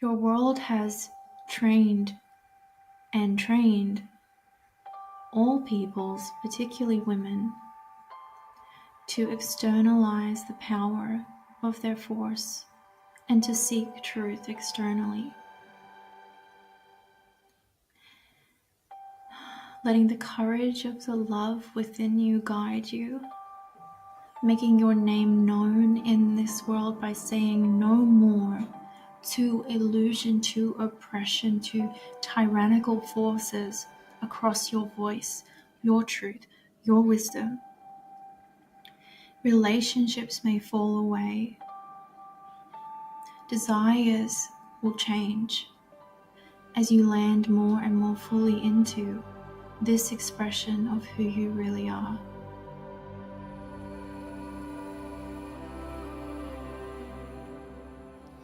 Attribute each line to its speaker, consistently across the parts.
Speaker 1: Your world has trained and trained all peoples, particularly women, to externalize the power of their force and to seek truth externally. Letting the courage of the love within you guide you, making your name known in this world by saying no more to illusion, to oppression, to tyrannical forces across your voice, your truth, your wisdom. Relationships may fall away. Desires will change as you land more and more fully into this expression of who you really are.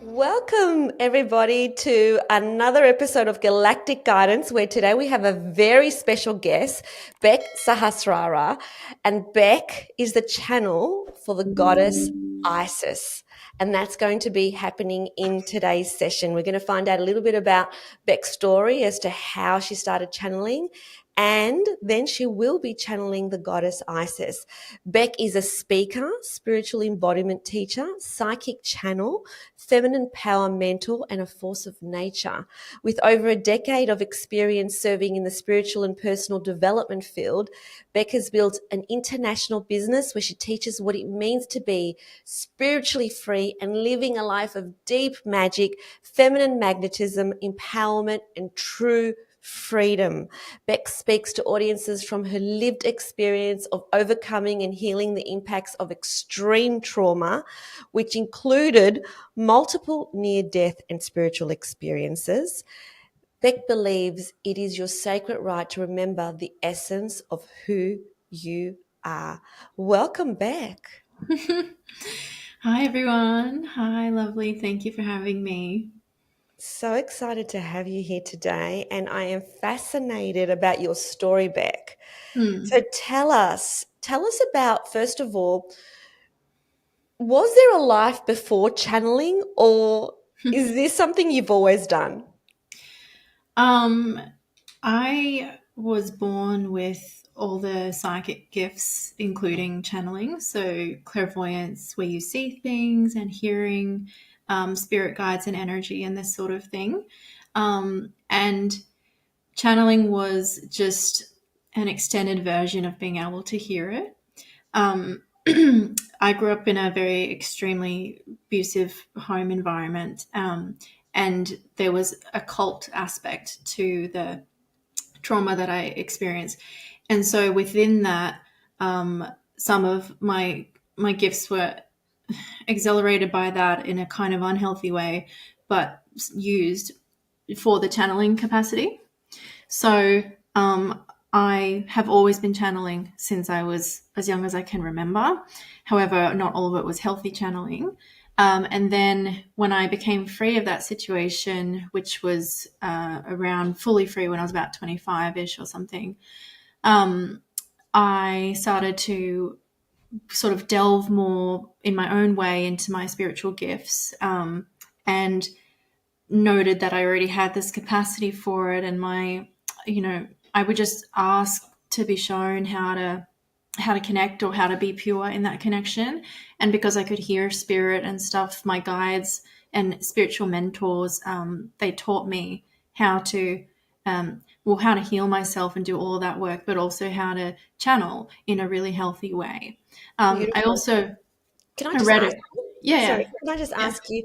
Speaker 2: Welcome, everybody, to another episode of Galactic Guidance, where today we have a very special guest, Becc Sahasrara. And Becc is the channel for the goddess Isis. And that's going to be happening in today's session. We're going to find out a little bit about Beck's story as to how she started channeling. And then she will be channeling the goddess Isis. Becc is a speaker, spiritual embodiment teacher, psychic channel, feminine power mentor, and a force of nature. With over a decade of experience serving in the spiritual and personal development field, Becc has built an international business where she teaches what it means to be spiritually free and living a life of deep magic, feminine magnetism, empowerment, and true freedom. Becc speaks to audiences from her lived experience of overcoming and healing the impacts of extreme trauma, which included multiple near-death and spiritual experiences. Becc believes it is your sacred right to remember the essence of who you are. Welcome, Becc.
Speaker 1: Hi, everyone. Hi, lovely. Thank you for having me.
Speaker 2: So excited to have you here today, and I am fascinated about your story, Becc. So tell us about, first of all, was there a life before channeling, or is this something you've always done?
Speaker 1: I was born with all the psychic gifts, including channeling, so clairvoyance, where you see things, and hearing, spirit guides and energy and this sort of thing. And channeling was just an extended version of being able to hear it. I grew up in a very extremely abusive home environment, and there was a cult aspect to the trauma that I experienced. And so within that, some of my gifts were accelerated by that in a kind of unhealthy way, but used for the channeling capacity. So I have always been channeling since I was as young as I can remember. However, not all of it was healthy channeling. And then when I became free of that situation, which was around fully free when I was about 25-ish or something, I started to sort of delve more in my own way into my spiritual gifts, and noted that I already had this capacity for it. And I would just ask to be shown how to connect or how to be pure in that connection. And because I could hear spirit and stuff, my guides and spiritual mentors, they taught me how to how to heal myself and do all of that work, but also how to channel in a really healthy way. I also
Speaker 2: Can I
Speaker 1: I
Speaker 2: just
Speaker 1: read
Speaker 2: ask
Speaker 1: it.
Speaker 2: you?
Speaker 1: Yeah,
Speaker 2: Sorry, can I just
Speaker 1: yeah,
Speaker 2: ask you?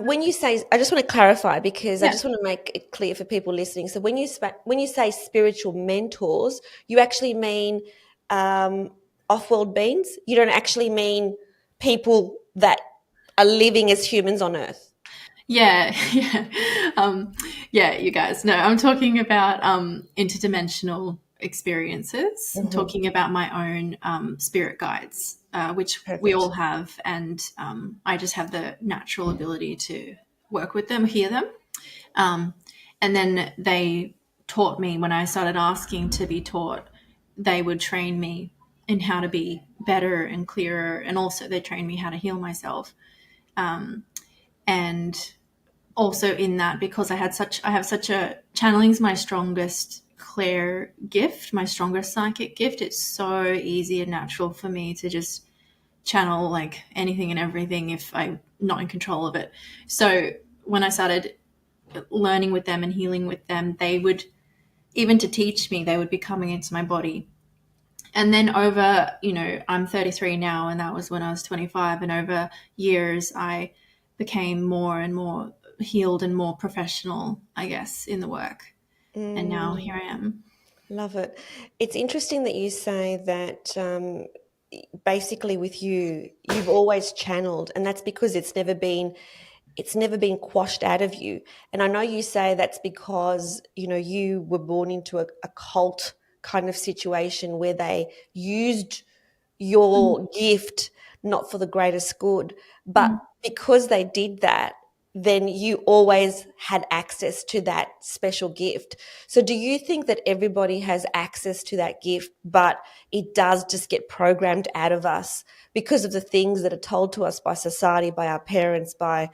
Speaker 2: When you say, I just want to clarify because I
Speaker 1: yeah.
Speaker 2: just want to make it clear for people listening. So when you say spiritual mentors, you actually mean off-world beings. You don't actually mean people that are living as humans on Earth.
Speaker 1: Yeah, yeah, yeah. You guys, no, I'm talking about interdimensional experiences. I'm
Speaker 2: Mm-hmm.
Speaker 1: talking about my own spirit guides, which we all
Speaker 2: Perfect.
Speaker 1: have, and I just have the natural ability to work with them, hear them, and then they taught me when I started asking to be taught. They would train me in how to be better and clearer, and also they trained me how to heal myself, and also in that, because I have such a, channeling's my strongest clair gift, my strongest psychic gift. It's so easy and natural for me to just channel like anything and everything if I'm not in control of it. So when I started learning with them and healing with them, they would, even to teach me, they would be coming into my body. And then over, I'm 33 now, and that was when I was 25. And over years, I became more and more healed and more professional, I guess, in the work. And now
Speaker 2: Mm,
Speaker 1: here I am.
Speaker 2: love it. It's interesting that you say that basically with you, you've always channeled, and that's because it's never been quashed out of you. And I know you say that's because, you were born into a cult kind of situation where they used your gift not for the greatest good. But
Speaker 1: Mm.
Speaker 2: because they did that, then you always had access to that special gift. So do you think that everybody has access to that gift, but it does just get programmed out of us because of the things that are told to us by society, by our parents, by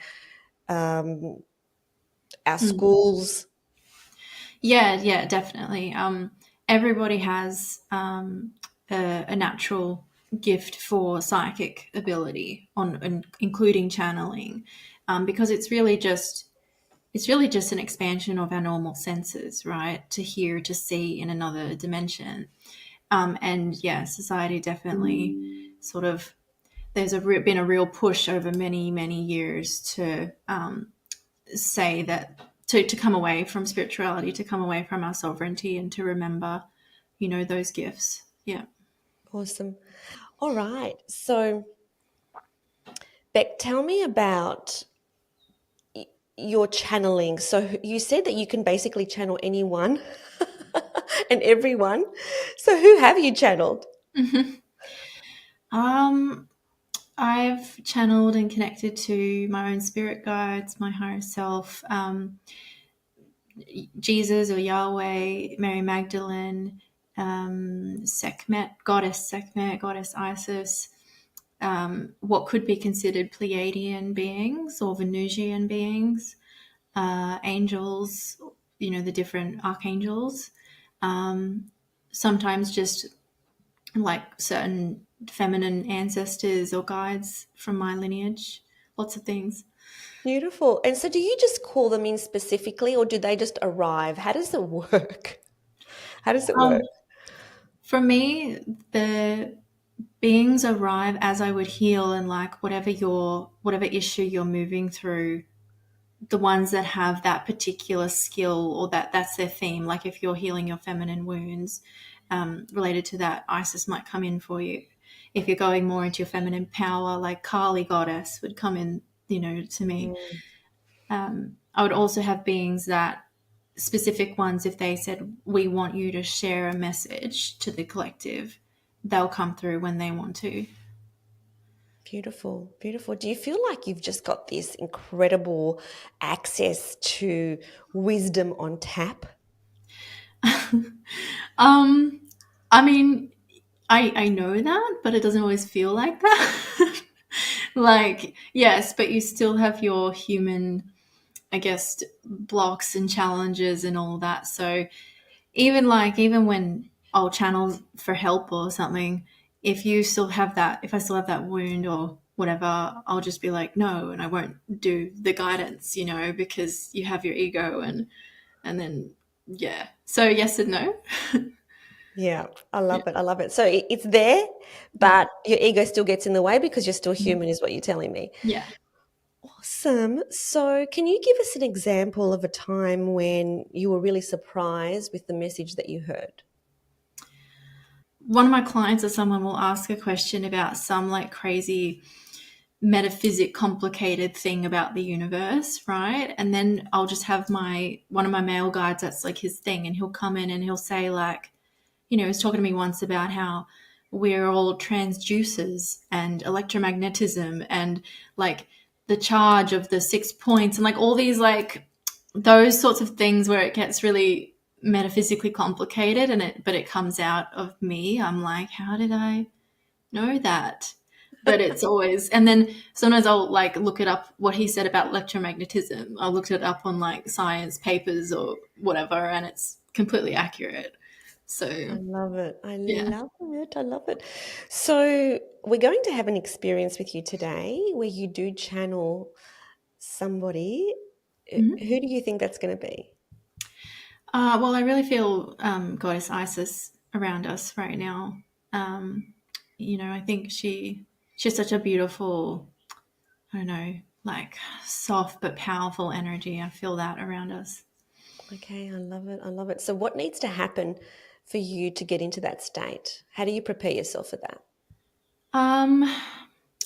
Speaker 2: um, our
Speaker 1: Mm.
Speaker 2: schools?
Speaker 1: Yeah, definitely. Everybody has a natural gift for psychic ability, including channeling, because it's really just an expansion of our normal senses, right? To hear, to see in another dimension. And yeah, society definitely sort of, there's been a real push over many, many years to say that, to come away from spirituality, to come away from our sovereignty, and to remember, those gifts. Yeah.
Speaker 2: Awesome. All right. So, Beck, tell me about your channeling. So, you said that you can basically channel anyone and everyone. So, who have you channeled?
Speaker 1: um I've channeled and connected to my own spirit guides, my higher self, Jesus or Yahweh, Mary Magdalene, Sekhmet, goddess Isis, what could be considered Pleiadian beings or Venusian beings, angels, the different archangels, um, sometimes just like certain feminine ancestors or guides from my lineage, lots of things.
Speaker 2: Beautiful. And so, do you just call them in specifically, or do they just arrive? How does it work? How does it work?
Speaker 1: Um, for me, the beings arrive as I would heal, and like whatever issue you're moving through, the ones that have that particular skill, or that's their theme. Like if you're healing your feminine wounds, related to that, Isis might come in for you. If you're going more into your feminine power, like Kali goddess would come in, to me.
Speaker 2: Mm,
Speaker 1: I would also have beings that, specific ones, if they said, we want you to share a message to the collective, they'll come through when they want to.
Speaker 2: beautiful, beautiful. Do you feel like you've just got this incredible access to wisdom on tap?
Speaker 1: um, I mean, I know that, but it doesn't always feel like that. Like, yes, but you still have your human, I guess, blocks and challenges and all that. So even when I'll channel for help or something, if I still have that wound or whatever, I'll just be like, no, and I won't do the guidance, because you have your ego, and then yeah. So yes and no.
Speaker 2: Yeah, I
Speaker 1: Yeah.
Speaker 2: love it. I love it. So it's there,
Speaker 1: Mm.
Speaker 2: but your ego still gets in the way because you're still human, is what you're telling me.
Speaker 1: Yeah.
Speaker 2: Awesome. So, can you give us an example of a time when you were really surprised with the message that you heard?
Speaker 1: One of my clients or someone will ask a question about some like crazy metaphysic complicated thing about the universe, right? And then I'll just have my one of my male guides, that's like his thing, and he'll come in and he'll say like, he was talking to me once about how we're all transducers and electromagnetism and like the charge of the 6 points and like all these like those sorts of things where it gets really metaphysically complicated, but it comes out of me. I'm like, how did I know that? but it's always, and then sometimes I'll like look it up what he said about electromagnetism. I looked it up on like science papers or whatever, and it's completely accurate.
Speaker 2: I
Speaker 1: So
Speaker 2: love it. I
Speaker 1: yeah.
Speaker 2: love it. I love it. So, we're going to have an experience with you today where you do channel somebody.
Speaker 1: Mhm.
Speaker 2: Who do you think that's going to be?
Speaker 1: Well, I really feel Goddess Isis around us right now. Um, I think she's such a beautiful, I don't know, like soft but powerful energy. I feel that around us.
Speaker 2: Okay, I love it. I love it. So, what needs to happen for you to get into that state? How do you prepare yourself for that?
Speaker 1: Um,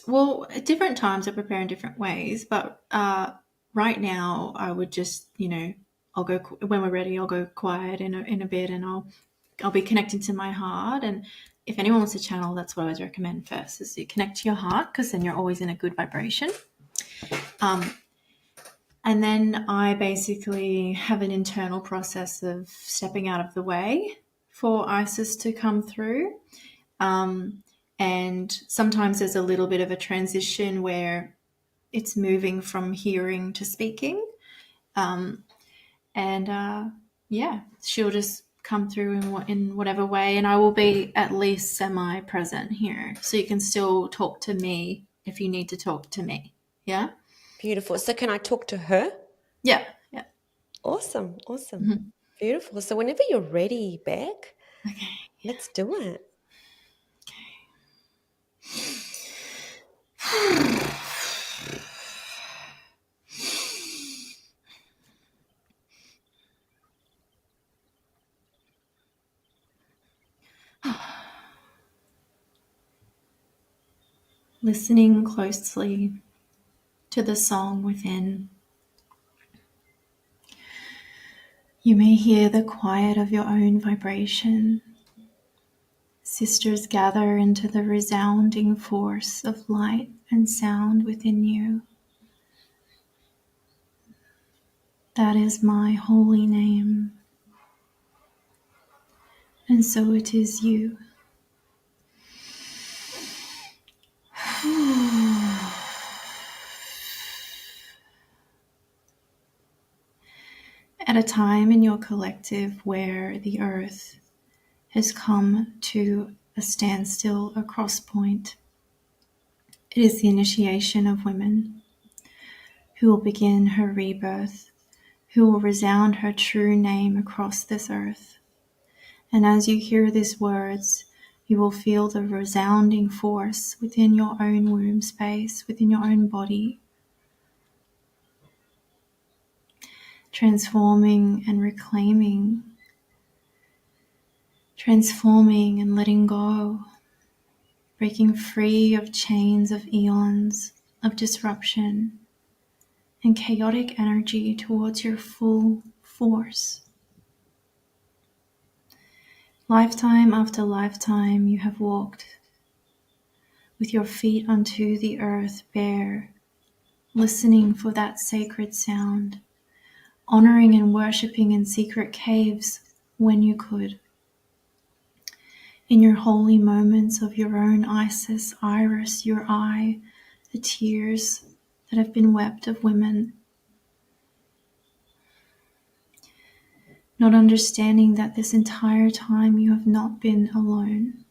Speaker 1: well, at different times I prepare in different ways, but right now I would just, I'll go when we're ready. I'll go quiet in a bit, and I'll be connecting to my heart. And if anyone wants to channel, that's what I always recommend first: is you connect to your heart, because then you're always in a good vibration. Um, and then I basically have an internal process of stepping out of the way for Isis to come through. Um, and sometimes there's a little bit of a transition where it's moving from hearing to speaking. Um, and yeah, she'll just come through in whatever way. And I will be at least semi present here. So you can still talk to me if you need to talk to me. Yeah?
Speaker 2: Beautiful. So, can I talk to her?
Speaker 1: Yeah. Yeah.
Speaker 2: Awesome. Awesome.
Speaker 1: Mhm.
Speaker 2: Beautiful. So, whenever you're ready, Beck,
Speaker 1: Okay.
Speaker 2: let's do it.
Speaker 1: Listening closely to the song within. You may hear the quiet of your own vibration. Sisters gather into the resounding force of light and sound within you. That is my holy name, and so it is you. At a time in your collective where the earth has come to a standstill, a cross point, it is the initiation of women who will begin her rebirth, who will resound her true name across this earth. And as you hear these words, you will feel the resounding force within your own womb space, within your own body, transforming and reclaiming, transforming and letting go, breaking free of chains of eons of disruption and chaotic energy towards your full force. Lifetime after lifetime, you have walked with your feet onto the earth bare, listening for that sacred sound, honoring and worshipping in secret caves when you could. In your holy moments of your own Isis, Iris, your eye, the tears that have been wept of women, not understanding that this entire time you have not been alone.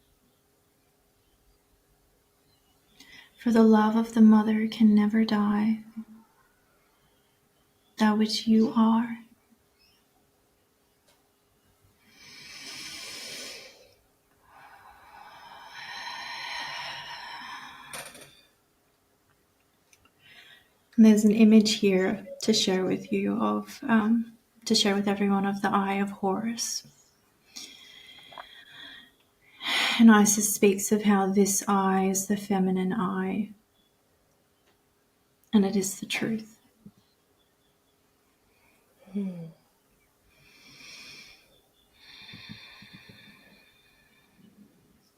Speaker 1: For the love of the mother can never die, that which you are. And there's an image here to share with you to share with everyone of the Eye of Horus. And Isis speaks of how this eye is the feminine eye, and it is the truth.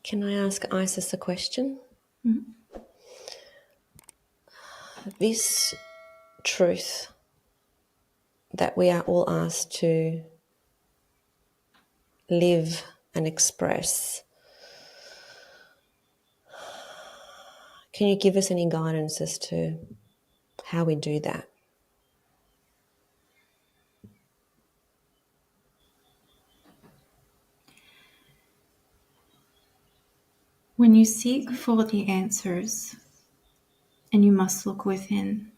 Speaker 2: Can I ask Isis a question?
Speaker 1: Mhm.
Speaker 2: This truth that we are all asked to live and express, Can you give us any guidance as to how we do that?
Speaker 1: When you seek for the answers, and you must look within.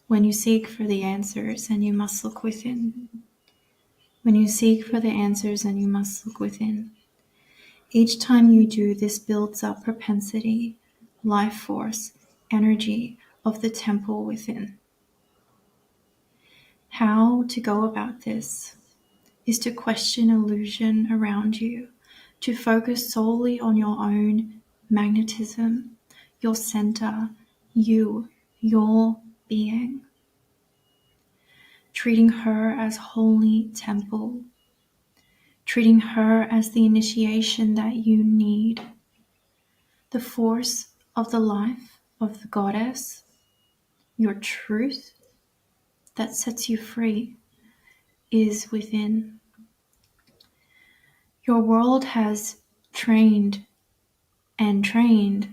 Speaker 1: When you seek for the answers, and you must look within. When you seek for the answers, and you must look within. Each time you do, this builds up propensity, life force, energy of the temple within. How to go about this is to question illusion around you, to focus solely on your own magnetism, your center, you, your being, treating her as holy temple, treating her as the initiation that you need, the force of the life of the goddess, your truth that sets you free is within. Your world has trained and trained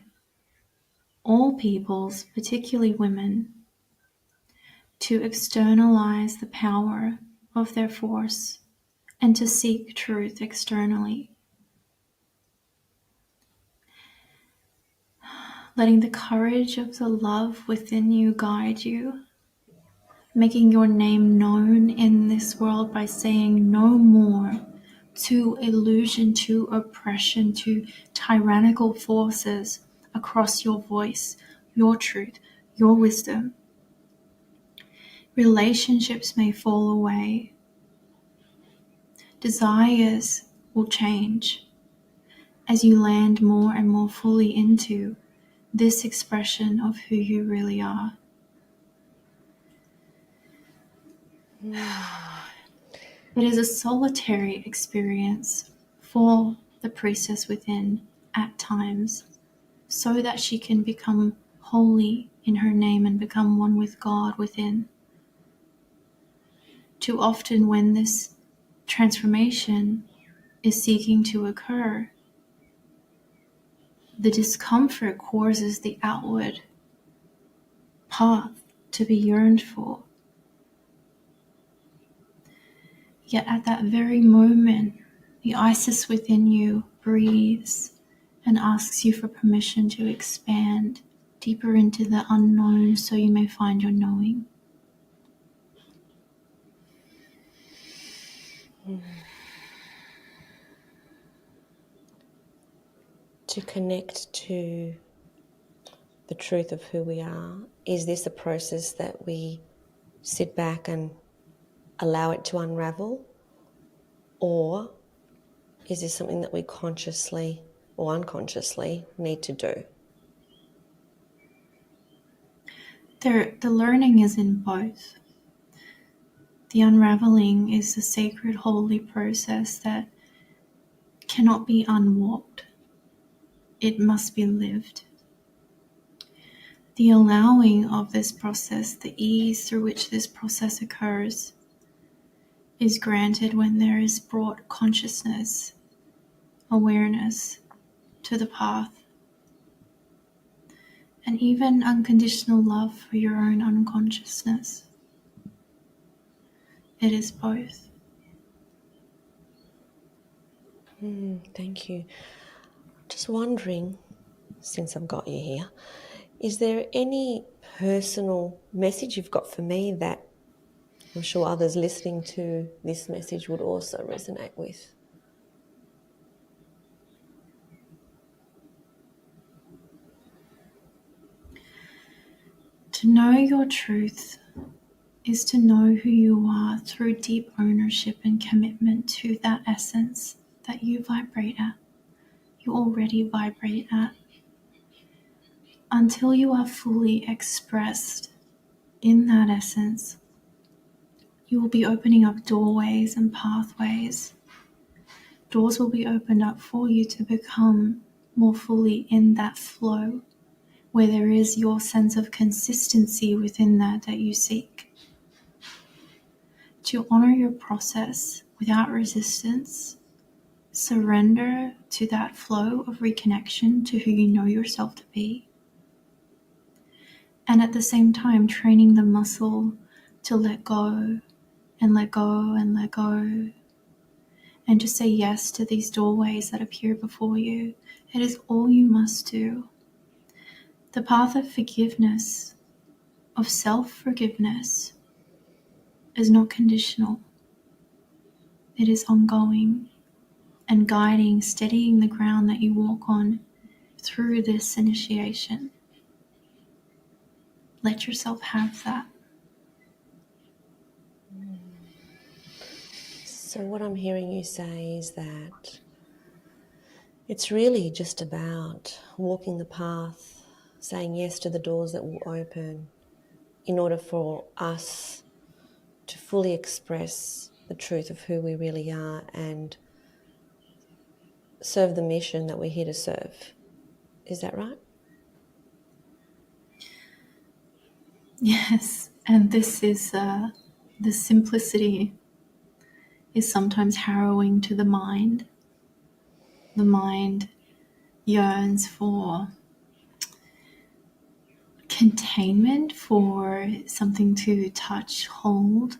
Speaker 1: all peoples, particularly women, to externalize the power of their force and to seek truth externally, letting the courage of the love within you guide you, making your name known in this world by saying no more to illusion, to oppression, to tyrannical forces across your voice, your truth, your wisdom. Relationships may fall away. Desires will change as you land more and more fully into this expression of who you really are. It is a solitary experience for the priestess within at times, so that she can become holy in her name and become one with God within. Too often, when this transformation is seeking to occur, the discomfort causes the outward path to be yearned for. Yet at that very moment, the Isis within you breathes and asks you for permission to expand deeper into the unknown so you may find your knowing.
Speaker 2: To connect to the truth of who we are, is this a process that we sit back and allow it to unravel? Or is this something that we consciously or unconsciously need to do?
Speaker 1: The learning is in both. The unraveling is a sacred, holy process that cannot be unwalked. It must be lived. The allowing of this process, the ease through which this process occurs, is granted when there is brought consciousness, awareness to the path, and even unconditional love for your own unconsciousness. It is both.
Speaker 2: Thank you. Just wondering, since I've got you here, is there any personal message you've got for me that I'm sure others listening to this message would also resonate with?
Speaker 1: To know your truth is to know who you are through deep ownership and commitment to that essence that you vibrate at, you already vibrate at. Until you are fully expressed in that essence, you will be opening up doorways and pathways. Doors will be opened up for you to become more fully in that flow, where there is your sense of consistency within that you seek. To honor your process without resistance, surrender to that flow of reconnection to who you know yourself to be. and at the same time training the muscle to let go and let go and let go, and to say yes to these doorways that appear before you. It is all you must do. The path of forgiveness, of self-forgiveness, is not conditional. It is ongoing and guiding, steadying the ground that you walk on through this initiation. Let yourself have that.
Speaker 2: So what I'm hearing you say is that it's really just about walking the path, saying yes to the doors that will open in order for us to fully express the truth of who we really are and serve the mission that we're here to serve. Is that right?
Speaker 1: Yes, and this is the simplicity is sometimes harrowing to the mind. The mind yearns for containment, for something to touch, hold.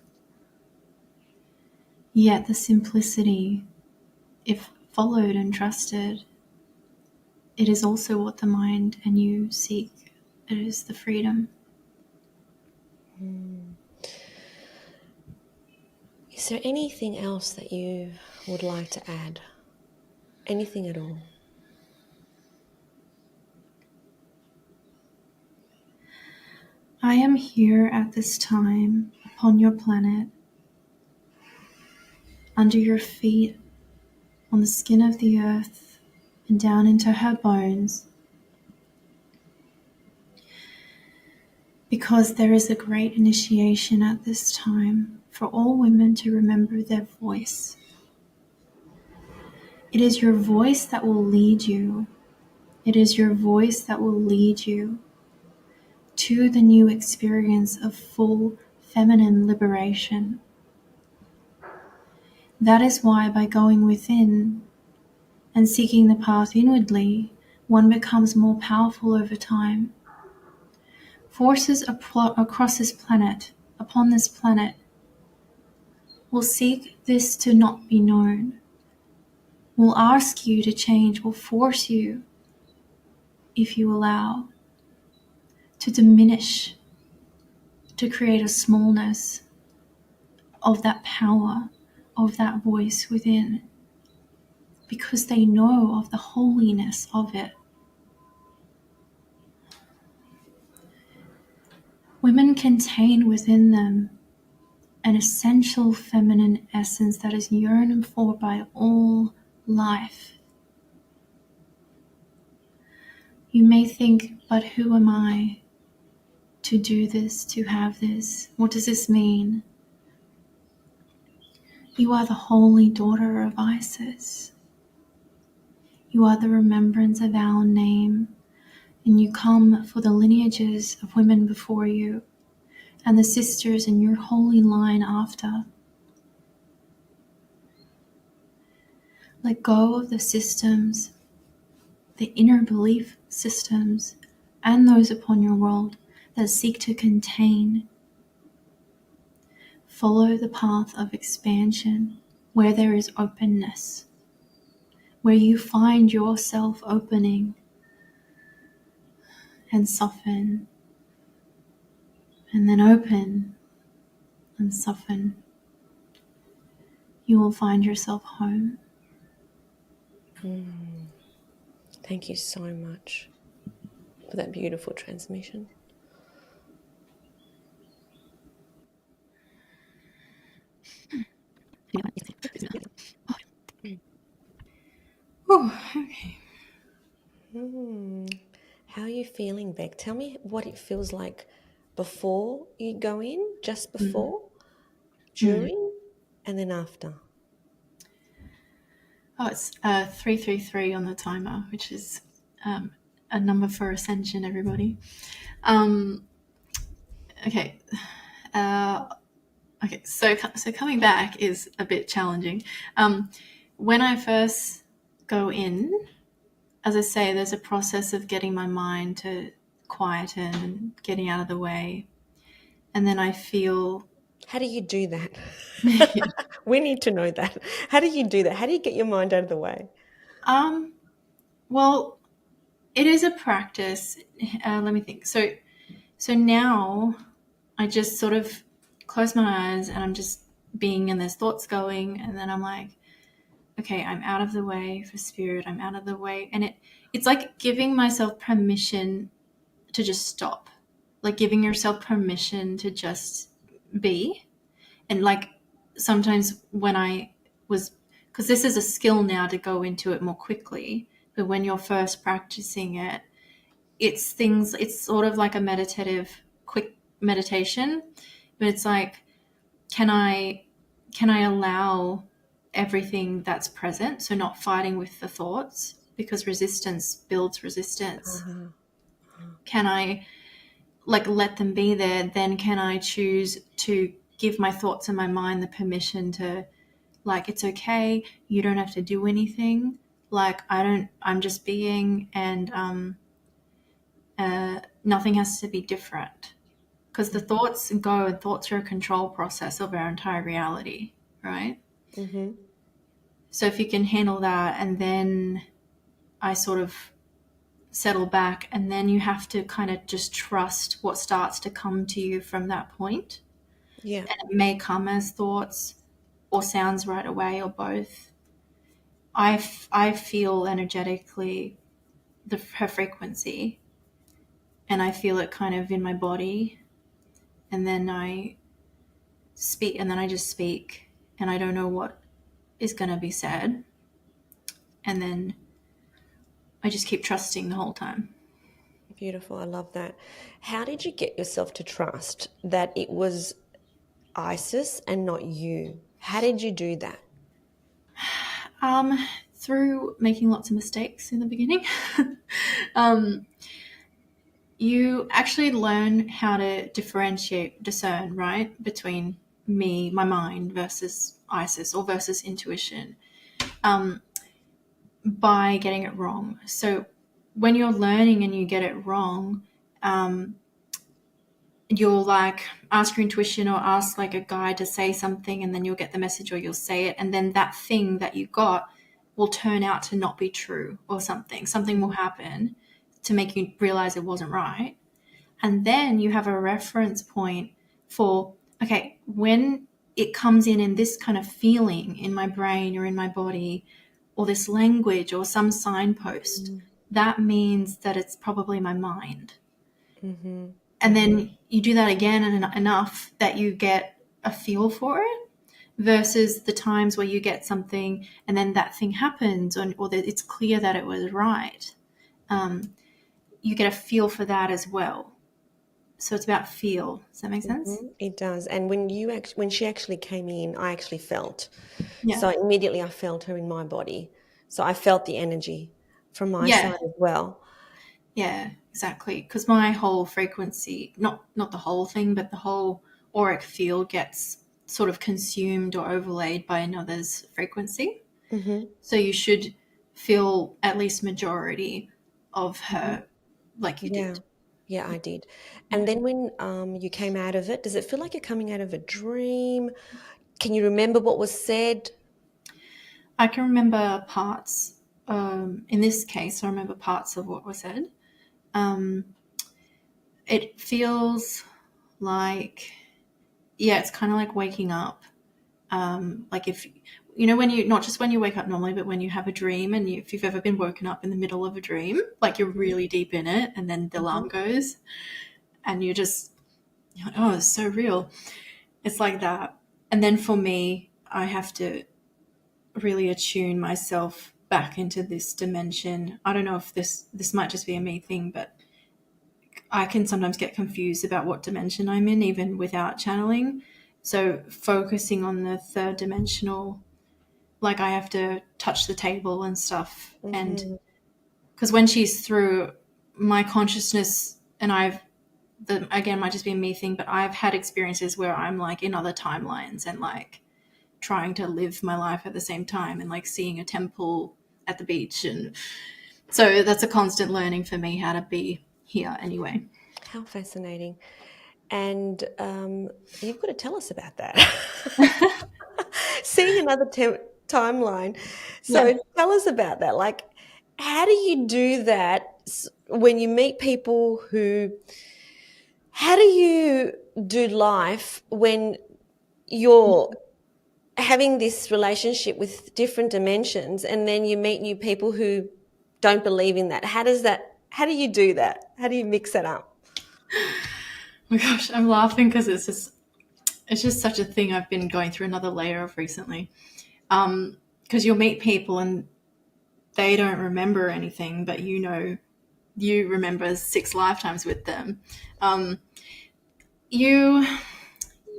Speaker 1: Yet the simplicity, if followed and trusted, it is also what the mind and you seek. It is the freedom.
Speaker 2: Is there anything else that you would like to add? Anything at all?
Speaker 1: I am here at this time upon your planet, under your feet, on the skin of the earth, and down into her bones, because there is a great initiation at this time for all women to remember their voice. It is your voice that will lead you. It is your voice that will lead you to the new experience of full feminine liberation. That is why, by going within and seeking the path inwardly, one becomes more powerful over time. Forces across this planet, upon this planet, will seek this to not be known, will ask you to change, will force you, if you allow, to diminish, to create a smallness of that power, of that voice within, because they know of the holiness of it. Women contain within them an essential feminine essence that is yearned for by all life. You may think, but who am I to do this, to have this? What does this mean? You are the holy daughter of Isis. You are the remembrance of our name, and you come for the lineages of women before you, and the sisters in your holy line after. Let go of the systems, the inner belief systems, and those upon your world that seek to contain. Follow the path of expansion where there is openness, where you find yourself opening and soften, and then open and soften. You will find yourself home.
Speaker 2: Thank you so much for that beautiful transmission.
Speaker 1: Oh, okay.
Speaker 2: How are you feeling, Becc? Tell me what it feels like before you go in, just before, during, and then after.
Speaker 1: Oh, it's 333 on the timer, which is a number for ascension, everybody. Okay. Okay, so coming back is a bit challenging. When I first go in, as I say, there's a process of getting my mind to quieten and getting out of the way. And then I feel
Speaker 2: How do you do that? We need to know that. How do you do that? How do you get your mind out of the way?
Speaker 1: um well, it is a practice. Let me think. So now I just sort of close my eyes and I'm just being, and there's thoughts going, and then I'm like, okay, I'm out of the way for spirit. I'm out of the way, and it's like giving myself permission to just stop, like giving yourself permission to just be. And like sometimes when I was, because this is a skill now to go into it more quickly, but when you're first practicing it, it's sort of like a meditative, quick meditation, but it's like, can I can I allow everything that's present, so not fighting with the thoughts, because resistance builds resistance.
Speaker 2: Uh-huh.
Speaker 1: Can I like let them be there? Then can I choose to give my thoughts and my mind the permission to, like, it's okay, you don't have to do anything, like I'm just being, and nothing has to be different, because the thoughts go, and thoughts are a control process of our entire reality, right?
Speaker 2: Mm-hmm.
Speaker 1: So if you can handle that, and then I sort of settle back, and then you have to kind of just trust what starts to come to you from that point.
Speaker 2: Yeah.
Speaker 1: And it may come as thoughts or sounds right away, or both. I feel energetically her frequency, and I feel it kind of in my body, and then I speak, and then I just speak, and I don't know what is going to be said, and then I just keep trusting the whole time.
Speaker 2: Beautiful. I love that. How did you get yourself to trust that it was Isis and not you? How did you do that?
Speaker 1: Um, through making lots of mistakes in the beginning. um, you actually learn how to discern, right, between me, my mind, versus Isis, or versus intuition, um, by getting it wrong. So when you're learning and you get it wrong, um, you'll like ask your intuition or ask like a guide to say something, and then you'll get the message, or you'll say it, and then that thing that you got will turn out to not be true, or something will happen to make you realize it wasn't right. And then you have a reference point for, okay, when it comes in this kind of feeling in my brain or in my body, or this language or some signpost, that means that it's probably my mind.
Speaker 2: Mm-hmm.
Speaker 1: And then you do that again and enough that you get a feel for it, versus the times where you get something and then that thing happens, or that it's clear that it was right. You get a feel for that as well. So it's about feel. Does that make sense?
Speaker 2: It does. And when she actually came in, I actually felt.
Speaker 1: Yeah.
Speaker 2: So immediately I felt her in my body. So I felt the energy from my
Speaker 1: Yeah.
Speaker 2: side as well.
Speaker 1: Yeah, exactly. Because my whole frequency, not the whole thing, but the whole auric field gets sort of consumed or overlaid by another's frequency.
Speaker 2: Mm-hmm.
Speaker 1: So you should feel at least majority of
Speaker 2: Mm-hmm.
Speaker 1: her, like you
Speaker 2: Yeah.
Speaker 1: did.
Speaker 2: Yeah, I did.
Speaker 1: Yeah.
Speaker 2: And then when you came out of it, does it feel like you're coming out of a dream? Can you remember what was said?
Speaker 1: I can remember parts. In this case, I remember parts of what was said. Um, it feels like, yeah, it's kind of like waking up. Like if you know, when you, not just when you wake up normally, but when you have a dream, and if you've ever been woken up in the middle of a dream, like you're really deep in it, and then the
Speaker 2: Mm-hmm.
Speaker 1: alarm goes, and you're like, oh, it's so real. It's like that. And then for me, I have to really attune myself back into this dimension. I don't know if this might just be a me thing, but I can sometimes get confused about what dimension I'm in, even without channeling. So focusing on the third dimensional, like I have to touch the table and stuff. And
Speaker 2: Mm-hmm.
Speaker 1: because when she's through, my consciousness, and again, might just be a me thing, but I've had experiences where I'm like in other timelines, and like trying to live my life at the same time, and like seeing a temple at the beach. And so that's a constant learning for me, how to be here anyway.
Speaker 2: How fascinating. And you've got to tell us about that. Seeing another timeline.
Speaker 1: Yeah.
Speaker 2: So tell us about that. Like, how do you do that when you meet people who, how do you do life when you're having this relationship with different dimensions and then you meet new people who don't believe in that? How do you do that? How do you mix that up?
Speaker 1: Oh my gosh, I'm laughing because it's just such a thing I've been going through another layer of recently. Because you'll meet people and they don't remember anything, but you remember 6 lifetimes with them. Um, you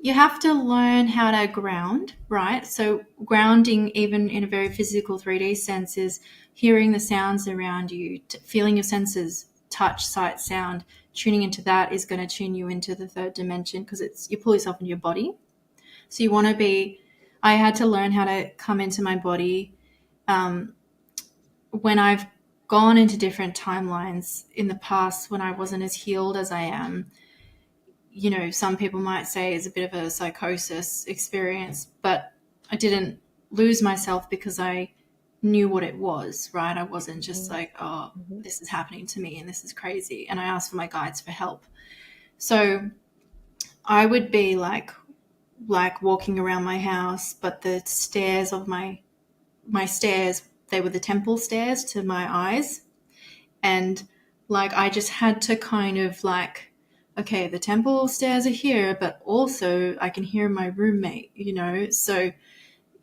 Speaker 1: you have to learn how to ground, right? So grounding, even in a very physical 3D sense, is hearing the sounds around you, feeling your senses, touch, sight, sound. Tuning into that is going to tune you into the third dimension because you pull yourself into your body. So you want to be. I had to learn how to come into my body um, when I've gone into different timelines in the past when I wasn't as healed as I am. Some people might say it's a bit of a psychosis experience, but I didn't lose myself because I knew what it was, right? I wasn't just like, oh,
Speaker 2: Mm-hmm.
Speaker 1: this is happening to me and this is crazy. And I asked for my guides for help. So I would be like walking around my house, but the stairs of my stairs, they were the temple stairs to my eyes. And like I just had to kind of like, okay, the temple stairs are here, but also I can hear my roommate. So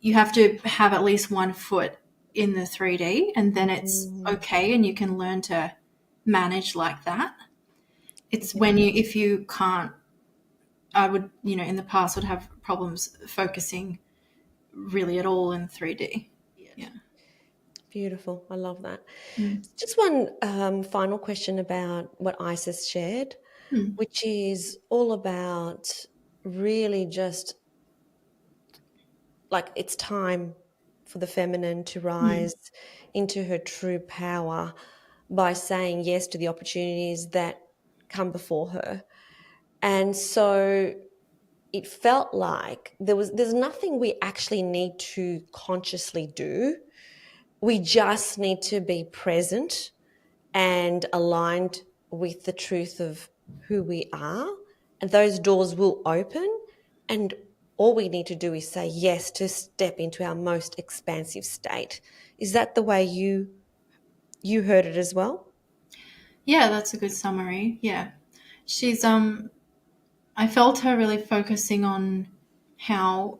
Speaker 1: you have to have at least one foot in the 3D, and then it's
Speaker 2: Mm,
Speaker 1: okay and you can learn to manage like that. It's
Speaker 2: yeah,
Speaker 1: when if you can't, I would, in the past would have problems focusing really at all in 3D. Yeah.
Speaker 2: beautiful. I love that.
Speaker 1: Mm.
Speaker 2: Just one final question about what Isis shared,
Speaker 1: Mm.
Speaker 2: which is all about really just like it's time for the feminine to
Speaker 1: Mm.
Speaker 2: rise into her true power by saying yes to the opportunities that come before her. And so it felt like there's nothing we actually need to consciously do. We just need to be present and aligned with the truth of who we are, and those doors will open. And all we need to do is say yes to step into our most expansive state. Is that the way you heard it as well?
Speaker 1: Yeah, that's a good summary. Yeah. She's I felt her really focusing on how,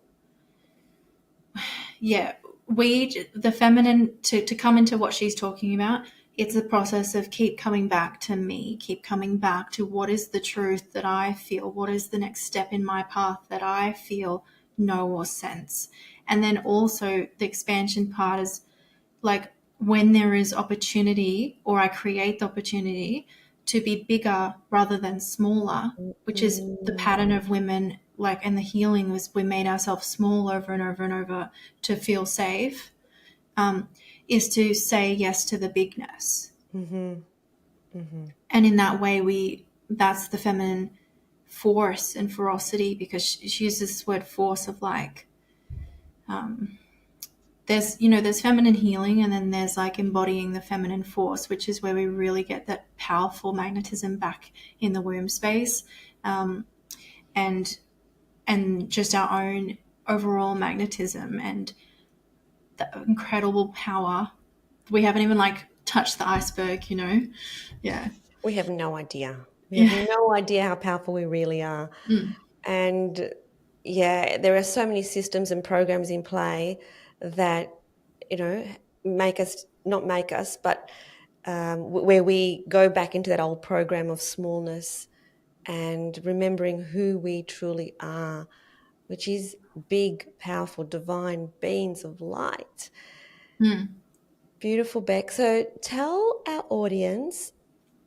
Speaker 1: yeah, the feminine, to come into what she's talking about, it's a process of keep coming back to me, keep coming back to what is the truth that I feel, what is the next step in my path that I feel, know, or sense. And then also the expansion part is like when there is opportunity or I create the opportunity to be bigger rather than smaller, which is the
Speaker 2: Mm,
Speaker 1: pattern of women, like, and the healing was we made ourselves small over and over and over to feel safe, is to say yes to the bigness.
Speaker 2: mm-hmm, mm-hmm.
Speaker 1: And in that way, that's the feminine force and ferocity, because she uses this word force of like, there's feminine healing, and then there's like embodying the feminine force, which is where we really get that powerful magnetism back in the womb space, um, and just our own overall magnetism and the incredible power. We haven't even like touched the iceberg. Yeah.
Speaker 2: We have no idea. We have
Speaker 1: Yeah.
Speaker 2: no idea how powerful we really are.
Speaker 1: Mm.
Speaker 2: And yeah, there are so many systems and programs in play that, you know, make us, not make us, but where we go back into that old program of smallness and remembering who we truly are, which is big, powerful, divine beings of light.
Speaker 1: Mm.
Speaker 2: Beautiful, Beck. So tell our audience,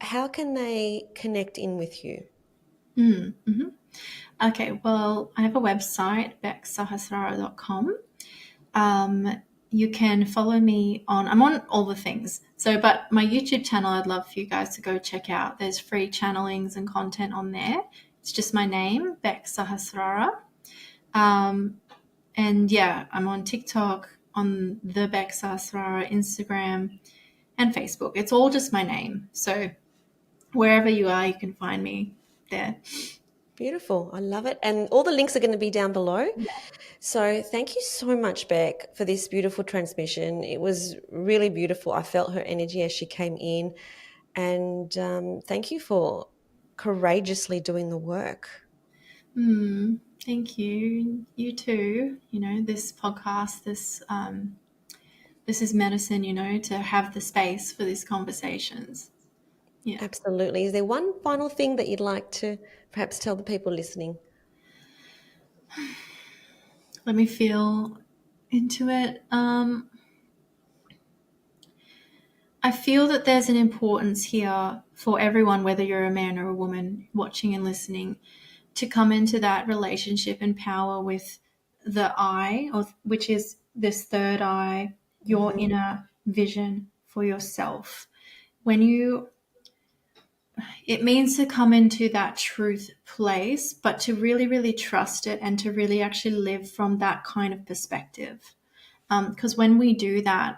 Speaker 2: how can they connect in with you?
Speaker 1: Mm. Hmm. Okay, well, I have a website, becsahasrara.com. you can follow me I'm on all the things. So, but my YouTube channel, I'd love for you guys to go check out. There's free channelings and content on there. It's just my name, Becc Sahasrara. And yeah, I'm on TikTok, on the Becc Sahasrara, Instagram, and Facebook. It's all just my name. So wherever you are, you can find me there.
Speaker 2: Beautiful. I love it. And all the links are going to be down below. So thank you so much, Becc, for this beautiful transmission. It was really beautiful. I felt her energy as she came in. And thank you for courageously doing the work.
Speaker 1: Thank you. You too. You know, this podcast, this is medicine, you know, to have the space for these conversations. Yeah.
Speaker 2: Absolutely. Is there one final thing that you'd like to perhaps tell the people listening?
Speaker 1: Let me feel into it. I feel that there's an importance here for everyone, whether you're a man or a woman watching and listening, to come into that relationship and power with the I, or which is this third eye, your
Speaker 2: Mm-hmm.
Speaker 1: inner vision for yourself. It means to come into that truth place, but to really, really trust it and to really actually live from that kind of perspective. Because when we do that,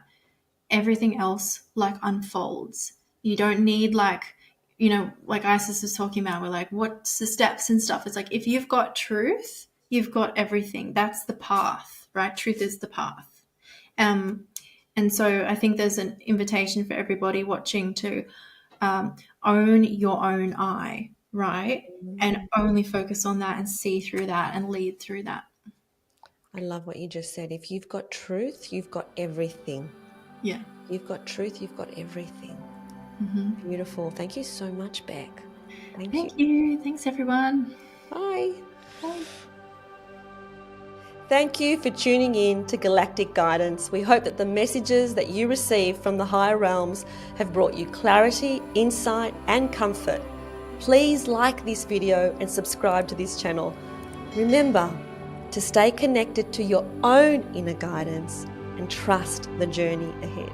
Speaker 1: everything else like unfolds. You don't need like Isis was talking about, we're like, what's the steps and stuff? It's like, if you've got truth, you've got everything. That's the path, right? Truth is the path. Um, and so I think there's an invitation for everybody watching to own your own eye, right? And only focus on that and see through that and lead through that.
Speaker 2: I love what you just said. If you've got truth, you've got everything.
Speaker 1: Yeah.
Speaker 2: You've got truth, you've got everything.
Speaker 1: Mm-hmm.
Speaker 2: Beautiful. Thank you so much, Becc. Thank you.
Speaker 1: Thank you. Thanks, everyone.
Speaker 2: Bye.
Speaker 1: Bye.
Speaker 2: Thank you for tuning in to Galactic Guidance. We hope that the messages that you receive from the higher realms have brought you clarity, insight, and comfort. Please like this video and subscribe to this channel. Remember to stay connected to your own inner guidance and trust the journey ahead.